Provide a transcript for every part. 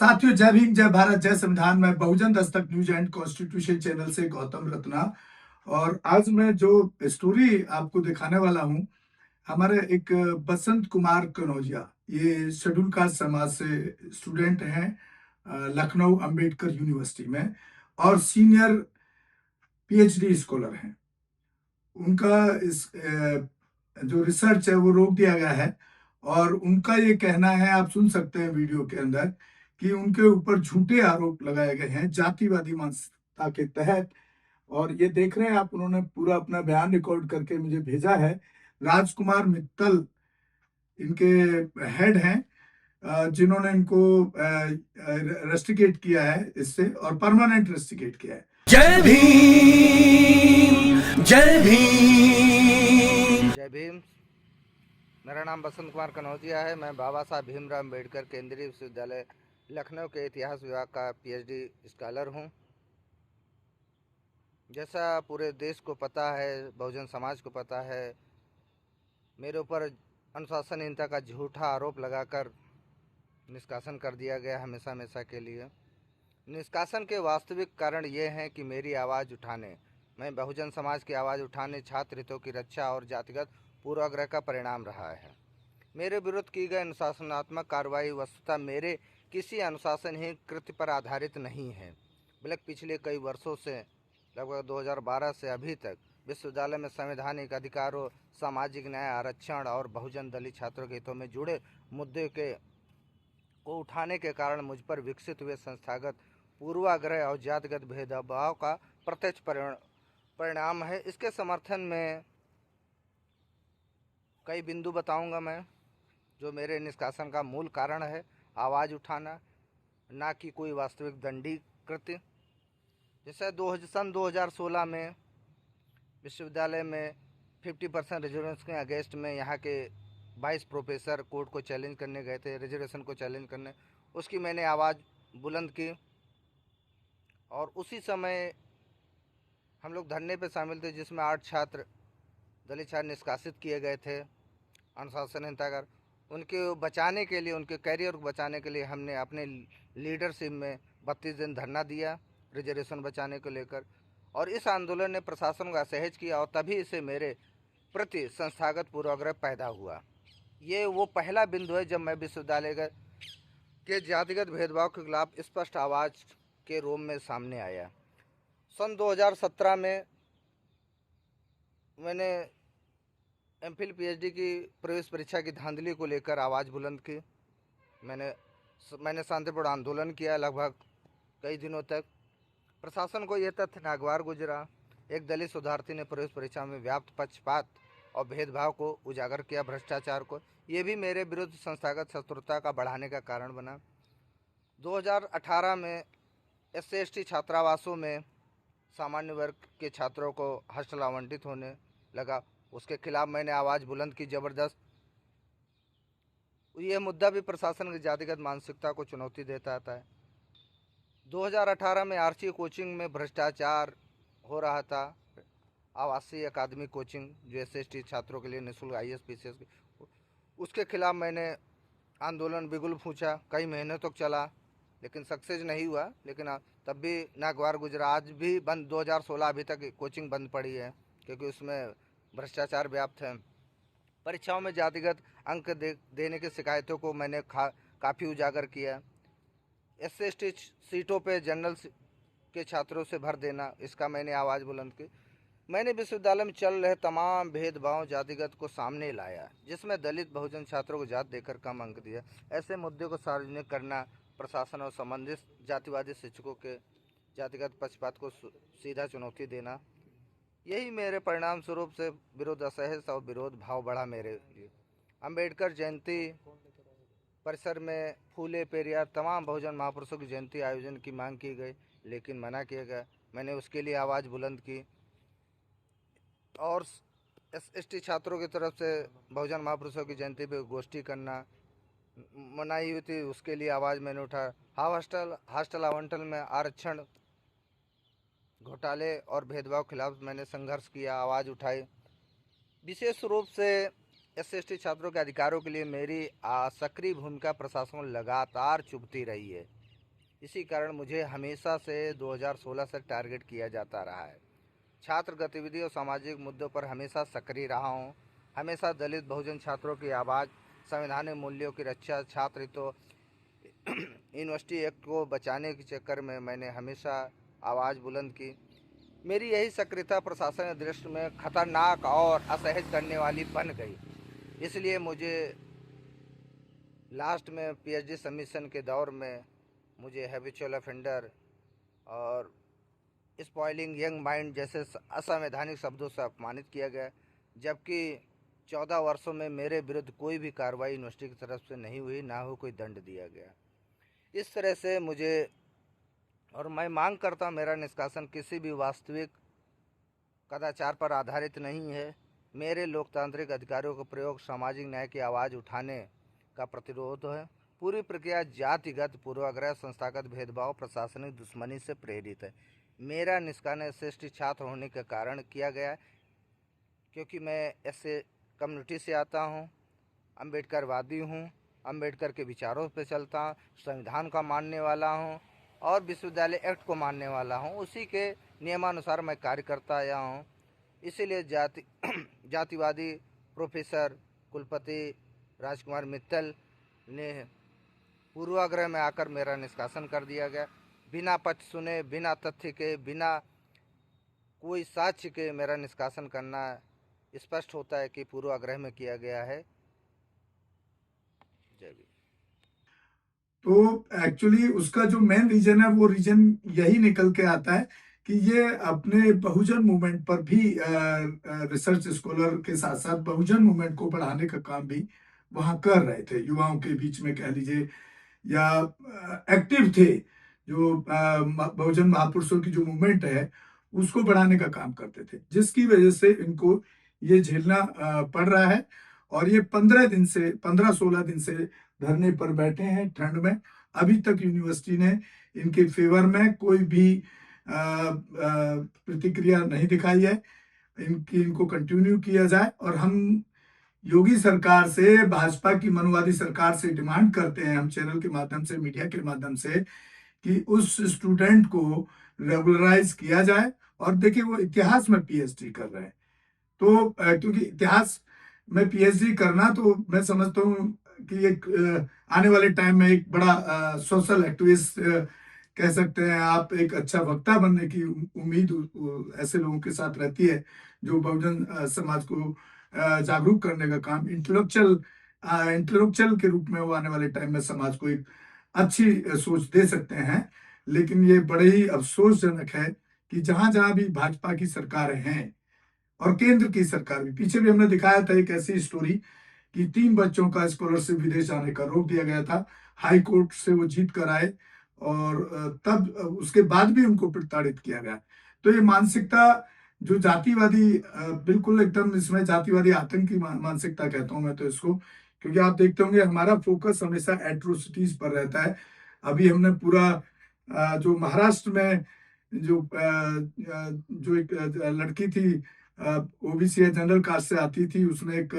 साथियों, जय भीम, जय भारत, जय संविधान। मैं बहुजन Dastak news and constitution channel से गौतम रत्ना। और आज मैं जो स्टोरी आपको दिखाने वाला हूं, हमारे एक बसंत कुमार कनौजिया, ये शेड्यूल कास्ट समाज से स्टूडेंट हैं, लखनऊ अंबेडकर यूनिवर्सिटी में, और सीनियर पीएचडी स्कॉलर हैं। उनका जो रिसर्च है वो रोक दिया गया है, और उनका ये कहना है, आप सुन सकते हैं वीडियो के अंदर, कि उनके ऊपर झूठे आरोप लगाए गए हैं जातिवादी मानसिकता के तहत। और ये देख रहे हैं आप, उन्होंने पूरा अपना बयान रिकॉर्ड करके मुझे भेजा है। राजकुमार मित्तल इनके हेड हैं, जिन्होंने इनको रेस्ट्रिकेट किया है इससे, और परमानेंट रेस्ट्रिकेट किया है। जय भीम, जय भीम, जय भीम। मेरा नाम बसंत कुमार कनौजिया है। मैं बाबा साहब भीमराव अम्बेडकर केंद्रीय विश्वविद्यालय लखनऊ के इतिहास विभाग का पीएचडी स्कॉलर हूं। जैसा पूरे देश को पता है, बहुजन समाज को पता है, मेरे ऊपर अनुशासनहीनता का झूठा आरोप लगाकर निष्कासन कर दिया गया हमेशा हमेशा के लिए। निष्कासन के वास्तविक कारण ये हैं कि मेरी आवाज़ उठाने, मैं बहुजन समाज की आवाज़ उठाने, छात्र हितों की रक्षा और जातिगत पूर्वाग्रह का परिणाम रहा है। मेरे विरुद्ध की गई अनुशासनात्मक कार्रवाई वस्तुतः मेरे किसी अनुशासनहीन कृत्य पर आधारित नहीं है, बल्कि पिछले कई वर्षों से, लगभग 2012 से अभी तक विश्वविद्यालय में संवैधानिक अधिकारों, सामाजिक न्याय, आरक्षण और बहुजन दलित छात्रों के हितों में जुड़े मुद्दे को उठाने के कारण मुझ पर विकसित हुए संस्थागत पूर्वाग्रह और जातिगत भेदभाव का प्रत्यक्ष परिणाम है। इसके समर्थन में कई बिंदु बताऊंगा मैं, जो मेरे निष्कासन का मूल कारण है। आवाज़ उठाना, ना कि कोई वास्तविक दंडी कृत्य। जैसे सन 2016 में विश्वविद्यालय में 50% रिजर्वेशन के अगेंस्ट में यहाँ के 22 प्रोफेसर कोर्ट को चैलेंज करने गए थे, रिजर्वेशन को चैलेंज करने। उसकी मैंने आवाज़ बुलंद की, और उसी समय हम लोग धरने पे शामिल थे, जिसमें 8 छात्र, दलित छात्र निष्कासित किए गए थे अनुशासनहीनता कर। उनके बचाने के लिए, उनके कैरियर को बचाने के लिए हमने अपने लीडरशिप में 32 दिन धरना दिया रिजर्वेशन बचाने को लेकर। और इस आंदोलन ने प्रशासन का असहज किया, और तभी से मेरे प्रति संस्थागत पूर्वाग्रह पैदा हुआ। ये वो पहला बिंदु है जब मैं विश्वविद्यालय के जातिगत भेदभाव के खिलाफ स्पष्ट आवाज़ के रूप में सामने आया। सन 2017 में मैंने एमफिल पीएचडी की प्रवेश परीक्षा की धांधली को लेकर आवाज़ बुलंद की। मैंने शांतिपूर्ण आंदोलन किया लगभग कई दिनों तक। प्रशासन को यह तथ्य नागवार गुजरा, एक दलित शोधार्थी ने प्रवेश परीक्षा में व्याप्त पक्षपात और भेदभाव को उजागर किया, भ्रष्टाचार को। ये भी मेरे विरुद्ध संस्थागत शत्रुता का बढ़ाने का कारण बना। 2018 में SC/ST छात्रावासों में सामान्य वर्ग के छात्रों को हॉस्टल आवंटित होने लगा, उसके खिलाफ मैंने आवाज़ बुलंद की ज़बरदस्त। ये मुद्दा भी प्रशासन की जातिगत मानसिकता को चुनौती देता है। 2018 में आरसी कोचिंग में भ्रष्टाचार हो रहा था, आवासीय अकादमिक कोचिंग जो SC/ST छात्रों के लिए निःशुल्क IAS PCS की, उसके खिलाफ मैंने आंदोलन बिगुल फूंचा। कई महीनों तक चला, लेकिन सक्सेस नहीं हुआ, लेकिन तब भी नागवार गुजरा। आज भी बंद, 2016 अभी तक कोचिंग बंद पड़ी है, क्योंकि उसमें भ्रष्टाचार व्याप्त है। परीक्षाओं में जातिगत अंक देने की शिकायतों को मैंने काफ़ी उजागर किया। SC/ST सीटों पे जनरल के छात्रों से भर देना, इसका मैंने आवाज़ बुलंद की। मैंने विश्वविद्यालय में चल रहे तमाम भेदभाव, जातिगत को सामने लाया, जिसमें दलित बहुजन छात्रों को जात देकर कम अंक दिया। ऐसे मुद्दे को सार्वजनिक करना, प्रशासन और संबंधित जातिवादी शिक्षकों के जातिगत पक्षपात को सीधा चुनौती देना, यही मेरे परिणाम स्वरूप से विरोध असहज और विरोध भाव बढ़ा मेरे लिए। अम्बेडकर जयंती परिसर में फूले पेरियार तमाम बहुजन महापुरुषों की जयंती आयोजन की मांग की गई, लेकिन मना किया गया। मैंने उसके लिए आवाज़ बुलंद की, और SC/ST छात्रों की तरफ से बहुजन महापुरुषों की जयंती पर गोष्ठी करना मनाही हुई थी, उसके लिए आवाज़ मैंने उठाया। हॉस्टल आवंटन में आरक्षण घोटाले और भेदभाव खिलाफ मैंने संघर्ष किया, आवाज़ उठाई। विशेष रूप से SC/ST छात्रों के अधिकारों के लिए मेरी सक्रिय भूमिका प्रशासन लगातार चुभती रही है। इसी कारण मुझे हमेशा से 2016 से टारगेट किया जाता रहा है। छात्र गतिविधि और सामाजिक मुद्दों पर हमेशा सक्रिय रहा हूँ। हमेशा दलित बहुजन छात्रों की आवाज़, संवैधानिक मूल्यों की रक्षा, छात्र हितों, यूनिवर्सिटी एक्ट को बचाने के चक्कर में मैंने हमेशा आवाज़ बुलंद की। मेरी यही सक्रियता प्रशासन की दृष्टि में खतरनाक और असहज करने वाली बन गई। इसलिए मुझे लास्ट में पीएचडी सबमिशन के दौर में मुझे हैबिचुअल ऑफेंडर और स्पॉइलिंग यंग माइंड जैसे असंवैधानिक शब्दों से अपमानित किया गया, जबकि 14 वर्षों में मेरे विरुद्ध कोई भी कार्रवाई यूनिवर्सिटी की तरफ से नहीं हुई, ना हो कोई दंड दिया गया। इस तरह से मुझे, और मैं मांग करता हूँ, मेरा निष्कासन किसी भी वास्तविक कदाचार पर आधारित नहीं है। मेरे लोकतांत्रिक अधिकारों का प्रयोग सामाजिक न्याय की आवाज़ उठाने का प्रतिरोध है। पूरी प्रक्रिया जातिगत पूर्वाग्रह, संस्थागत भेदभाव, प्रशासनिक दुश्मनी से प्रेरित है। मेरा निष्कासन एससी छात्र होने के कारण किया गया, क्योंकि मैं ऐसे कम्युनिटी से आता हूँ, अम्बेडकरवादी हूँ, अम्बेडकर के विचारों पर चलता हूँ, संविधान का मानने वाला हूँ और विश्वविद्यालय एक्ट को मानने वाला हूँ। उसी के नियमानुसार मैं कार्य करता आया हूँ। इसीलिए जातिवादी प्रोफेसर कुलपति राजकुमार मित्तल ने पूर्वाग्रह में आकर मेरा निष्कासन कर दिया गया। बिना पक्ष सुने, बिना तथ्य के, बिना कोई साक्ष्य के मेरा निष्कासन करना स्पष्ट होता है कि पूर्वाग्रह में किया गया है। जय भीम। तो एक्चुअली उसका जो मेन रीजन है, वो रीजन यही निकल के आता है कि ये अपने बहुजन मूवमेंट पर भी रिसर्च स्कॉलर के साथ साथ बहुजन मूवमेंट को बढ़ाने का काम भी वहां कर रहे थे, युवाओं के बीच में कह लीजिए, या एक्टिव थे, जो बहुजन महापुरुषों की जो मूवमेंट है उसको बढ़ाने का काम करते थे, जिसकी वजह से इनको ये झेलना पड़ रहा है। और ये 15-16 दिन से धरने पर बैठे हैं ठंड में। अभी तक यूनिवर्सिटी ने इनके फेवर में कोई भी प्रतिक्रिया नहीं दिखाई है। इनको कंटिन्यू किया जाए, और हम योगी सरकार से, भाजपा की मनुवादी सरकार से डिमांड करते हैं, हम चैनल के माध्यम से, मीडिया के माध्यम से, कि उस स्टूडेंट को रेगुलराइज किया जाए। और देखिए, वो इतिहास में पीएचडी कर रहे हैं, तो क्योंकि इतिहास में पीएचडी करना, तो मैं समझता हूँ कि एक आने वाले टाइम में एक बड़ा सोशल एक्टिविस्ट कह सकते हैं आप, एक अच्छा वक्ता बनने की उम्मीद ऐसे लोगों के साथ रहती है जो बहुजन समाज को जागरूक करने का काम, इंटेलेक्चुअल के रूप में वो आने वाले टाइम में समाज को एक अच्छी सोच दे सकते हैं। लेकिन ये बड़े ही अफसोसजनक है कि जहां जहां भी भाजपा की सरकारें हैं, और केंद्र की सरकार भी, पीछे भी हमने दिखाया था एक ऐसी स्टोरी कि 3 बच्चों का स्कॉलरशिप विदेश जाने का रोक दिया गया था। हाई कोर्ट से वो जीत कर आए, और तब उसके बाद भी उनको प्रताड़ित किया गया। तो ये मानसिकता जो जातिवादी, बिल्कुल एकदम इसमें जातिवादी आतंकी मानसिकता कहता हूं मैं तो इसको, क्योंकि आप देखते होंगे हमारा फोकस हमेशा एट्रोसिटीज पर रहता है। अभी हमने पूरा जो महाराष्ट्र में जो एक लड़की थी, ओबीसी जनरल कास्ट से आती थी, उसने एक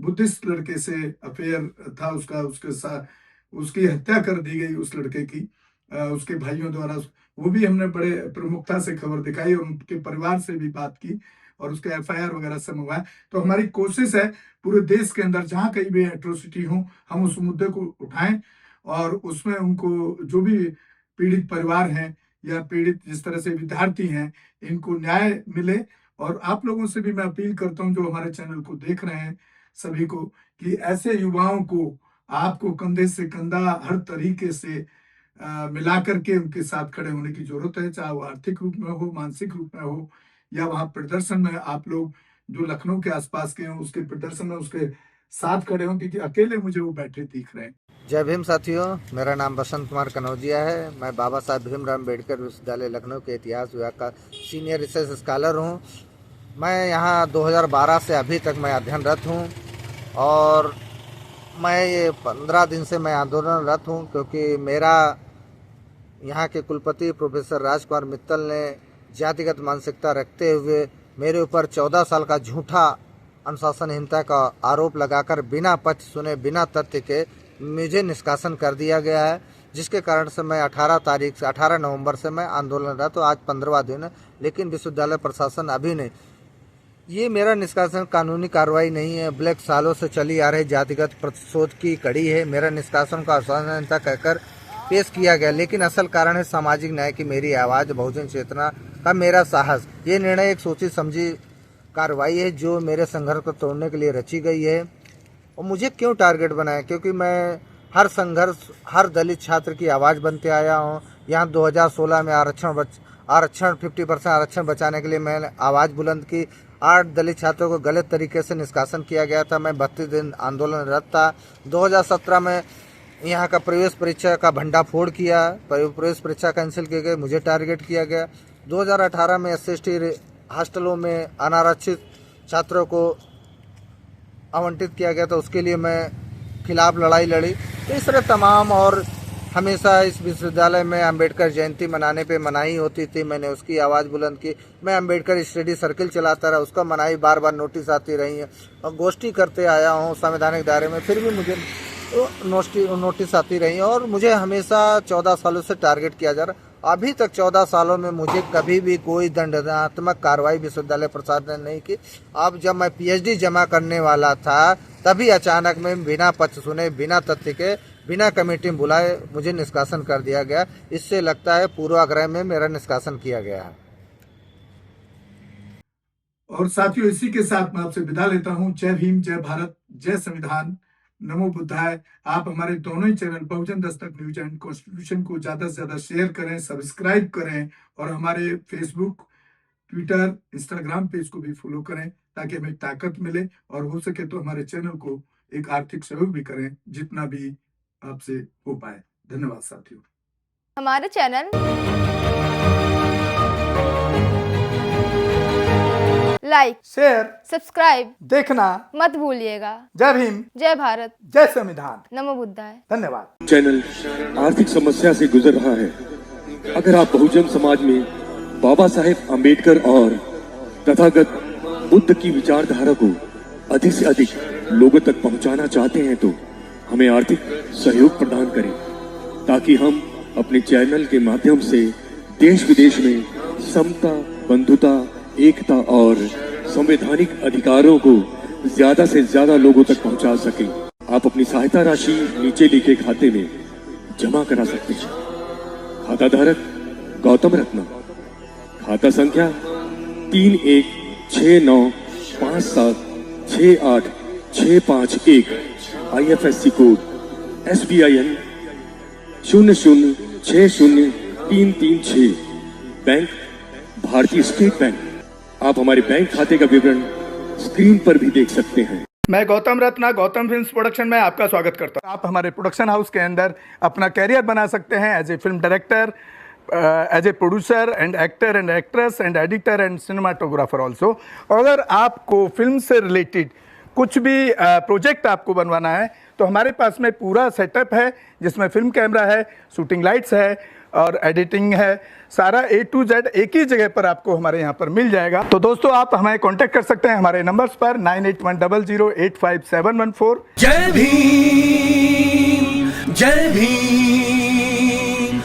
बुद्धिस्ट लड़के से अफेयर था उसका, उसके साथ उसकी हत्या कर दी गई उस लड़के की, उसके भाइयों द्वारा। वो भी हमने बड़े प्रमुखता से खबर दिखाई, और उनके परिवार से भी बात की, और उसके एफआईआर वगैरह से मंगवाया। तो हमारी कोशिश है पूरे देश के अंदर जहां कहीं भी एट्रोसिटी हो, हम उस मुद्दे को उठाएं, और उसमें उनको, जो भी पीड़ित परिवार हैं या पीड़ित जिस तरह से विद्यार्थी हैं, इनको न्याय मिले। और आप लोगों से भी मैं अपील करता हूं, जो हमारे चैनल को देख रहे हैं सभी को, कि ऐसे युवाओं को आपको कंधे से कंधा हर तरीके से मिला करके उनके साथ खड़े होने की जरूरत है, चाहे वो आर्थिक रूप में हो, मानसिक रूप में हो, या वहां प्रदर्शन में आप लोग जो लखनऊ के आसपास के हो उसके प्रदर्शन में उसके साथ खड़े हों, क्योंकि अकेले मुझे वो बैठे दिख रहे हैं। जय भीम साथियों, मेरा नाम बसंत कुमार कनौजिया है। मैं बाबा साहब भीमराव अम्बेडकर विश्वविद्यालय लखनऊ के इतिहास विभाग का सीनियर रिसर्च स्कॉलर हूँ। मैं यहाँ 2012 से अभी तक मैं अध्ययनरत हूँ, और मैं ये 15 दिन से मैं आंदोलनरत हूँ, क्योंकि मेरा यहाँ के कुलपति प्रोफेसर राजकुमार मित्तल ने जातिगत मानसिकता रखते हुए मेरे ऊपर 14 साल का झूठा अनुशासनहीनता का आरोप लगाकर बिना पक्ष सुने, बिना तथ्य के मुझे निष्कासन कर दिया गया है। जिसके कारण से मैं 18 नवंबर से मैं आंदोलनरत, तो आज 15वां दिन है, लेकिन विश्वविद्यालय प्रशासन अभी नहीं। ये मेरा निष्कासन कानूनी कार्रवाई नहीं है, ब्लैक सालों से चली आ रही जातिगत प्रतिशोध की कड़ी है। मेरा निष्कासन का असंगठनता कहकर पेश किया गया, लेकिन असल कारण है सामाजिक न्याय की मेरी आवाज़, बहुजन चेतना का मेरा साहस। ये निर्णय एक सोची समझी कार्रवाई है जो मेरे संघर्ष को तोड़ने के लिए रची गई है। और मुझे क्यों टारगेट बनाया? क्योंकि मैं हर संघर्ष, हर दलित छात्र की आवाज़ बनते आया हूँ। यहाँ 2016 में आरक्षण 50% आरक्षण बचाने के लिए मैंने आवाज़ बुलंद की। 8 दलित छात्रों को गलत तरीके से निष्कासन किया गया था। मैं 32 दिन आंदोलनरत था। 2017 में यहाँ का प्रवेश परीक्षा का भंडाफोड़ किया, प्रवेश परीक्षा कैंसिल की गई, मुझे टारगेट किया गया। 2018 में SC/ST हॉस्टलों में अनारक्षित छात्रों को आवंटित किया गया था, उसके लिए मैं खिलाफ लड़ाई लड़ी। तो इस तरह तमाम, और हमेशा इस विश्वविद्यालय में अंबेडकर जयंती मनाने पे मनाही होती थी, मैंने उसकी आवाज़ बुलंद की। मैं अंबेडकर स्टडी सर्किल चलाता रहा, उसका मनाही बार बार नोटिस आती रही है, और गोष्ठी करते आया हूँ संवैधानिक दायरे में, फिर भी मुझे नोटिस आती रही है। और मुझे हमेशा 14 सालों से टारगेट किया जा रहा। अभी तक 14 सालों में मुझे कभी भी कोई दंडात्मक कार्रवाई विश्वविद्यालय प्रशासन ने नहीं की। अब जब मैं PhD जमा करने वाला था, तभी अचानक में बिना पक्ष सुने, बिना तथ्य के, बिना कमेटी में बुलाए मुझे निष्कासन कर दिया गया। इससे लगता है पूर्वाग्रह में मेरा निष्कासन किया गया है। और साथियों, इसी के साथ मैं आपसे विदा लेता हूं। जय भीम, जय भारत, जय संविधान, नमो बुद्धाय। आप हमारे दोनों ही channel Bahujan Dastak news and constitution को ज्यादा से ज्यादा शेयर करें, सब्सक्राइब करें, और हमारे फेसबुक, ट्विटर, इंस्टाग्राम पेज को भी फॉलो करें, ताकि हमें ताकत मिले, और हो सके तो हमारे चैनल को एक आर्थिक सहयोग भी करें, जितना भी आपसे हो पाए। धन्यवाद साथियों। हमारे चैनल लाइक, शेयर, सब्सक्राइब देखना मत भूलिएगा। जय भीम, जय भारत, जय संविधान, नमो बुद्धाय। धन्यवाद। चैनल आर्थिक समस्या से गुजर रहा है। अगर आप बहुजन समाज में बाबा साहेब अम्बेडकर और तथागत बुद्ध की विचारधारा को अधिक से अधिक लोगों तक पहुंचाना चाहते हैं, तो हमें आर्थिक सहयोग प्रदान करें, ताकि हम अपने चैनल के माध्यम से देश विदेश में समता, बंधुता, एकता और संवैधानिक अधिकारों को ज्यादा से ज्यादा लोगों तक पहुंचा सकें। आप अपनी सहायता राशि नीचे लिखे खाते में जमा करा सकते हैं। खाता धारक गौतम रत्ना, खाता संख्या 3169576865 IFSC कोड SBIN 0060336, बैंक भारतीय स्टेट बैंक। आप हमारे बैंक खाते का विवरण स्क्रीन पर भी देख सकते हैं। मैं गौतम रत्ना, गौतम फिल्म्स प्रोडक्शन में आपका स्वागत करता हूं। आप हमारे प्रोडक्शन हाउस के अंदर अपना कैरियर बना सकते हैं as a film director, as a producer and actor and actress and editor and cinematographer also. अगर आपको फिल्म से रिलेटेड कुछ भी प्रोजेक्ट आपको बनवाना है, तो हमारे पास में पूरा सेटअप है, जिसमें फिल्म कैमरा है, शूटिंग लाइट्स है और एडिटिंग है। सारा A to Z एक ही जगह पर आपको हमारे यहाँ पर मिल जाएगा। तो दोस्तों, आप हमें कांटेक्ट कर सकते हैं हमारे नंबर्स पर 9810085714। जय भीम, जय भीम।